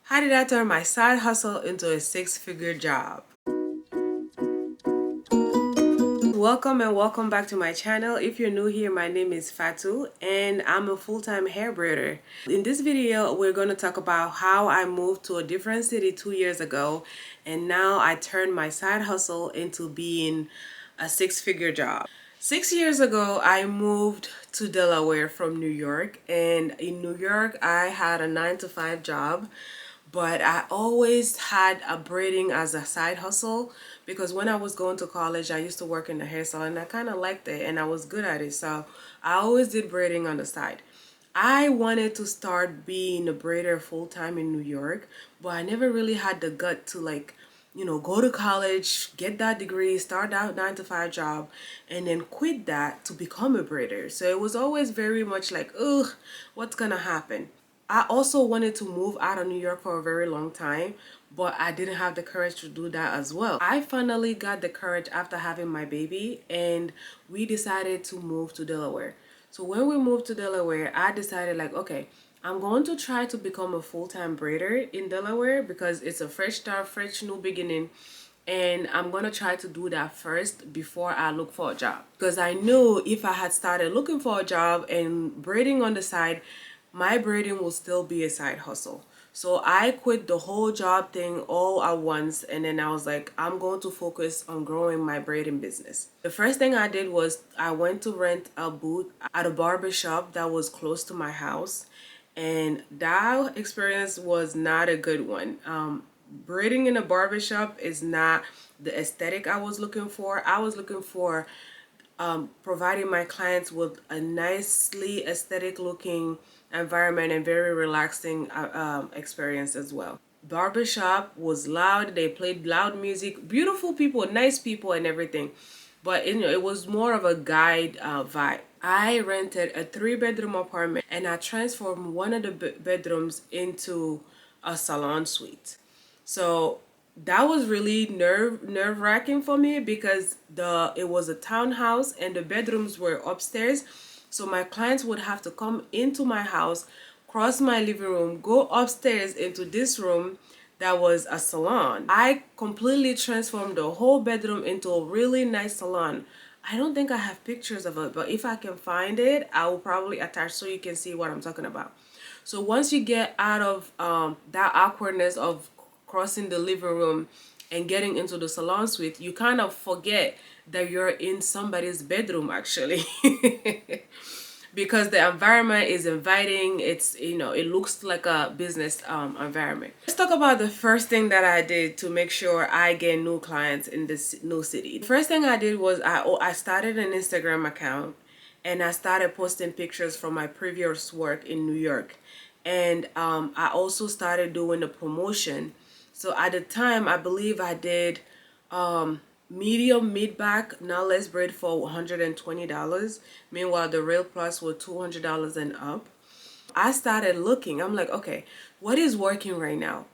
How did I turn my side hustle into a six-figure job? Welcome and welcome back to my channel. If you're new here, my name is Fatou and I'm a full-time hair braider. In this video, we're going to talk about how I moved to a different city 2 years ago and now I turned my side hustle into being a six-figure job. 6 years ago, I moved to Delaware from New York, and in New York, I had a 9 to 5 job. But I always had a braiding as a side hustle because when I was going to college, I used to work in the hair salon and I kind of liked it and I was good at it. So I always did braiding on the side. I wanted to start being a braider full time in New York, but I never really had the gut to go to college, get that degree, start that 9 to 5 job, and then quit that to become a braider. So it was always very much like, ugh, what's gonna happen? I also wanted to move out of New York for a very long time, but I didn't have the courage to do that as well. I finally got the courage after having my baby, and we decided to move to Delaware. So when we moved to Delaware, I decided like, okay, I'm going to try to become a full-time braider in Delaware because it's a fresh start, fresh new beginning. And I'm gonna try to do that first before I look for a job, because I knew if I had started looking for a job and braiding on the side, my braiding will still be a side hustle. So I quit the whole job thing all at once, and then I was like, I'm going to focus on growing my braiding business. The first thing I did was I went to rent a booth at a barber shop that was close to my house, and that experience was not a good one. Braiding in a barber shop is not the aesthetic I was looking for. I was looking for providing my clients with a nicely aesthetic looking environment and very relaxing experience as well. Barbershop was loud, they played loud music, beautiful people, nice people and everything, but it was more of a guide vibe. I rented a 3 bedroom apartment and I transformed one of the bedrooms into a salon suite. So that was really nerve-wracking for me because it was a townhouse and the bedrooms were upstairs. So my clients would have to come into my house, cross my living room, go upstairs into this room that was a salon. I completely transformed the whole bedroom into a really nice salon. I don't think I have pictures of it, but if I can find it, I will probably attach so you can see what I'm talking about. So once you get out of that awkwardness of crossing the living room and getting into the salon suite, you kind of forget that you're in somebody's bedroom actually. Because the environment is inviting. It looks like a business environment. Let's talk about the first thing that I did to make sure I get new clients in this new city. The first thing I did was I started an Instagram account and I started posting pictures from my previous work in New York. And I also started doing the promotion. So at the time, I believe I did medium mid-back knotless braid for $120. Meanwhile, the Real Plus were $200 and up. I started looking. I'm like, okay, what is working right now?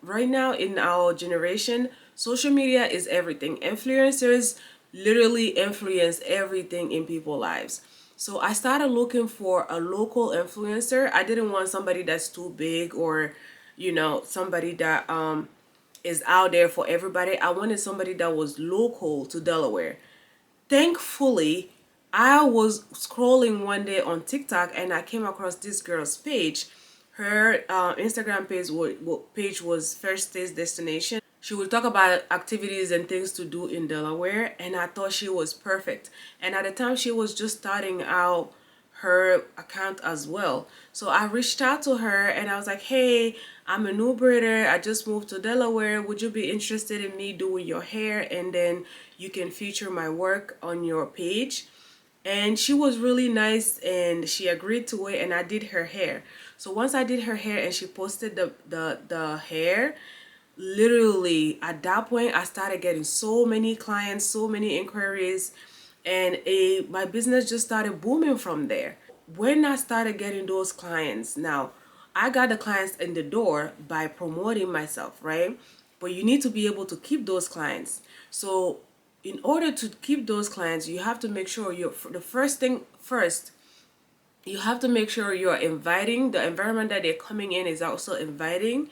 Right now in our generation, social media is everything. Influencers literally influence everything in people's lives. So I started looking for a local influencer. I didn't want somebody that's too big or, somebody that is out there for everybody. I wanted somebody that was local to Delaware. Thankfully, I was scrolling one day on TikTok and I came across this girl's page. Her Instagram page was First Stays Destination. She would talk about activities and things to do in Delaware, and I thought she was perfect. And at the time, she was just starting out her account as well. So I reached out to her and I was like, hey, I'm a new braider. I just moved to Delaware. Would you be interested in me doing your hair? And then you can feature my work on your page. And she was really nice and she agreed to it, and I did her hair. So once I did her hair and she posted the hair, literally at that point I started getting so many clients, so many inquiries, and my business just started booming from there. When I started getting those clients, now I got the clients in the door by promoting myself, right? But you need to be able to keep those clients. So in order to keep those clients, you have to make sure the first thing first, You have to make sure you're inviting, the environment that they're coming in is also inviting,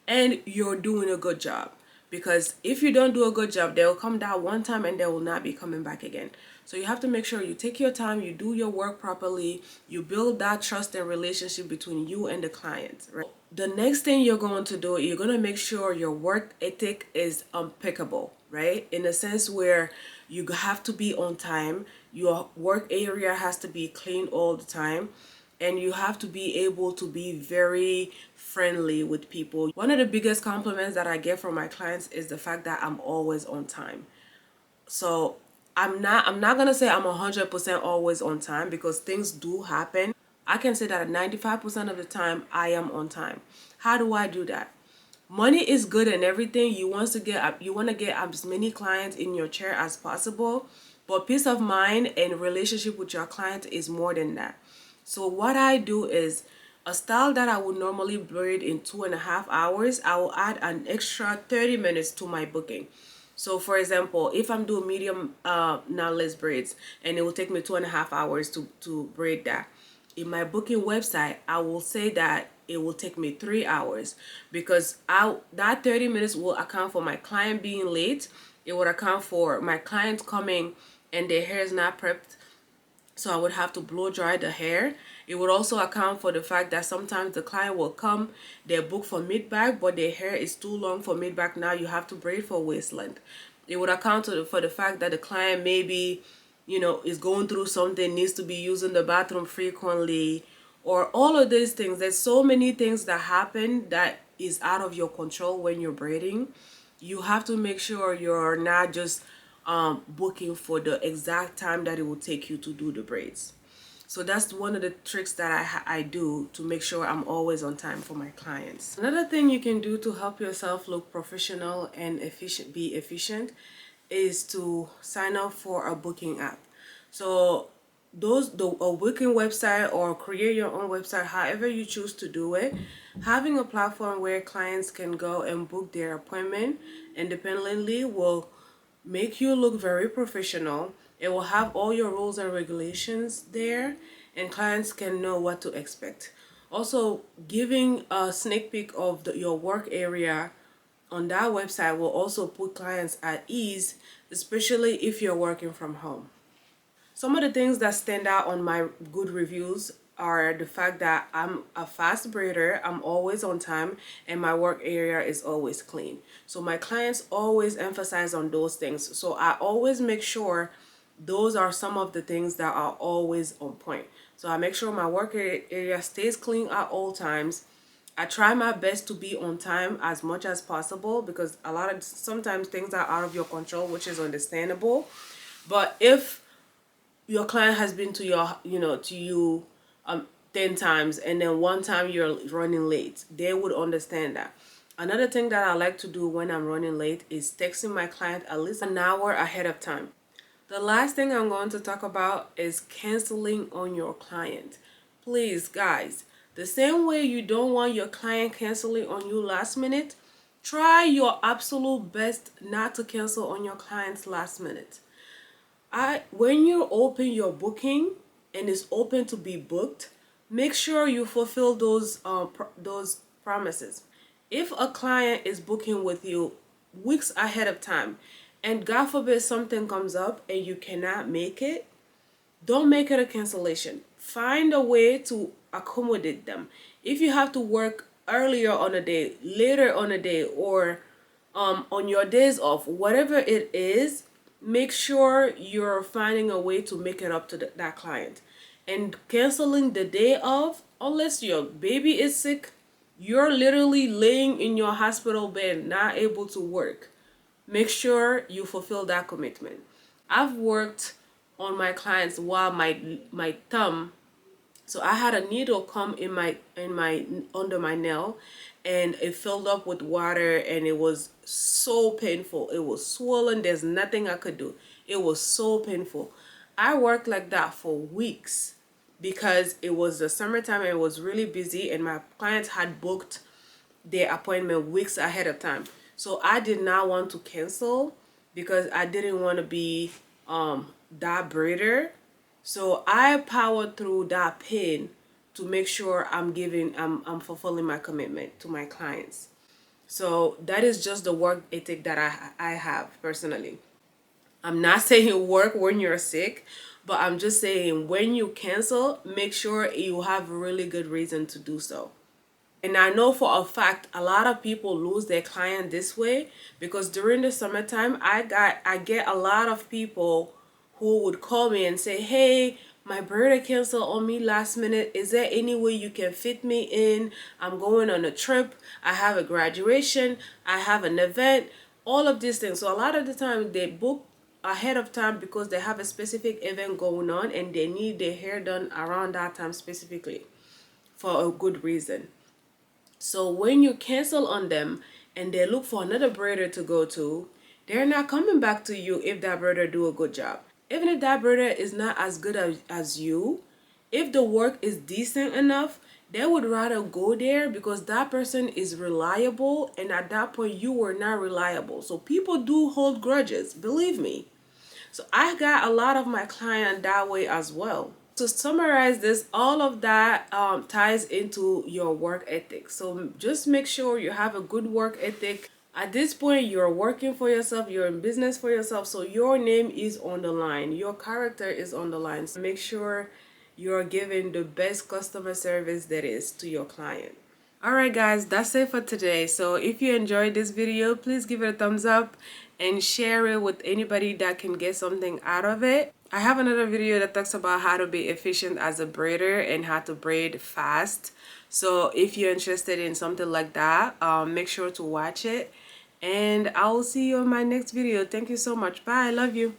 and you're doing a good job. Because if you don't do a good job, they'll come that one time and they will not be coming back again. So you have to make sure you take your time, you do your work properly, you build that trust and relationship between you and the client, right? The next thing you're going to do, you're going to make sure your work ethic is impeccable, right? In a sense where you have to be on time, your work area has to be clean all the time, and you have to be able to be very friendly with people. One of the biggest compliments that I get from my clients is the fact that I'm always on time. So I'm not gonna say I'm 100% always on time, because things do happen. I can say that 95% of the time I am on time. How do I do that? Money is good and everything. You want to get as many clients in your chair as possible, but peace of mind and relationship with your client is more than that. So what I do is, a style that I would normally braid in 2.5 hours, I will add an extra 30 minutes to my booking. So for example, if I'm doing medium knotless braids and it will take me 2.5 hours to braid that, in my booking website, I will say that it will take me 3 hours, because that 30 minutes will account for my client being late. It would account for my client coming and their hair is not prepped, so I would have to blow dry the hair. It would also account for the fact that sometimes the client will come, they're booked for mid-back, but their hair is too long for mid-back. Now you have to braid for waist length. It would account for the fact that the client maybe, is going through something, needs to be using the bathroom frequently, or all of these things. There's so many things that happen that is out of your control when you're braiding. You have to make sure you're not just booking for the exact time that it will take you to do the braids. So that's one of the tricks that I do to make sure I'm always on time for my clients. Another thing you can do to help yourself look professional and be efficient is to sign up for a booking app. So a booking website, or create your own website, however you choose to do it, having a platform where clients can go and book their appointment independently will make you look very professional. It will have all your rules and regulations there, and clients can know what to expect. Also, giving a sneak peek of your work area on that website will also put clients at ease, especially if you're working from home. Some of the things that stand out on my good reviews are the fact that I'm a fast braider, I'm always on time, and my work area is always clean. So my clients always emphasize on those things. So I always make sure those are some of the things that are always on point. So I make sure my work area stays clean at all times. I try my best to be on time as much as possible, because sometimes things are out of your control, which is understandable. But if your client has been to you 10 times, and then one time you're running late, they would understand that. Another thing that I like to do when I'm running late is texting my client at least an hour ahead of time. The last thing I'm going to talk about is canceling on your client. Please, guys, the same way you don't want your client canceling on you last minute, try your absolute best not to cancel on your clients last minute. When you open your booking and it's open to be booked, make sure you fulfill those promises. If a client is booking with you weeks ahead of time, and God forbid something comes up and you cannot make it, don't make it a cancellation. Find a way to accommodate them. If you have to work earlier on a day, later on a day, or on your days off, whatever it is, make sure you're finding a way to make it up to that client. And canceling the day of, unless your baby is sick, you're literally laying in your hospital bed, not able to work, make sure you fulfill that commitment. I've worked on my clients while my thumb, so I had a needle come in my under my nail, and it filled up with water, and it was so painful. It was swollen. There's nothing I could do. It was so painful. I worked like that for weeks because it was the summertime and it was really busy, and my clients had booked their appointment weeks ahead of time. So I did not want to cancel because I didn't want to be that braider. So I powered through that pain to make sure I'm fulfilling my commitment to my clients. So that is just the work ethic that I have personally. I'm not saying work when you're sick, but I'm just saying when you cancel, make sure you have a really good reason to do so. And I know for a fact a lot of people lose their client this way, because during the summertime I get a lot of people who would call me and say, "Hey, my brother canceled on me last minute. Is there any way you can fit me in? I'm going on a trip. I have a graduation. I have an event." All of these things. So a lot of the time they book ahead of time because they have a specific event going on and they need their hair done around that time specifically for a good reason. So when you cancel on them and they look for another brother to go to, they're not coming back to you if that brother do a good job. Even if that brother is not as good as you, if the work is decent enough, they would rather go there because that person is reliable, and at that point you were not reliable. So people do hold grudges, believe me. So I got a lot of my client that way as well. To summarize this, all of that ties into your work ethic. So just make sure you have a good work ethic. At this point, you're working for yourself, you're in business for yourself, so your name is on the line, your character is on the line. So make sure you're giving the best customer service that is to your client. Alright guys, that's it for today. So if you enjoyed this video, please give it a thumbs up and share it with anybody that can get something out of it. I have another video that talks about how to be efficient as a braider and how to braid fast. So if you're interested in something like that, make sure to watch it. And I will see you on my next video. Thank you so much. Bye. I love you.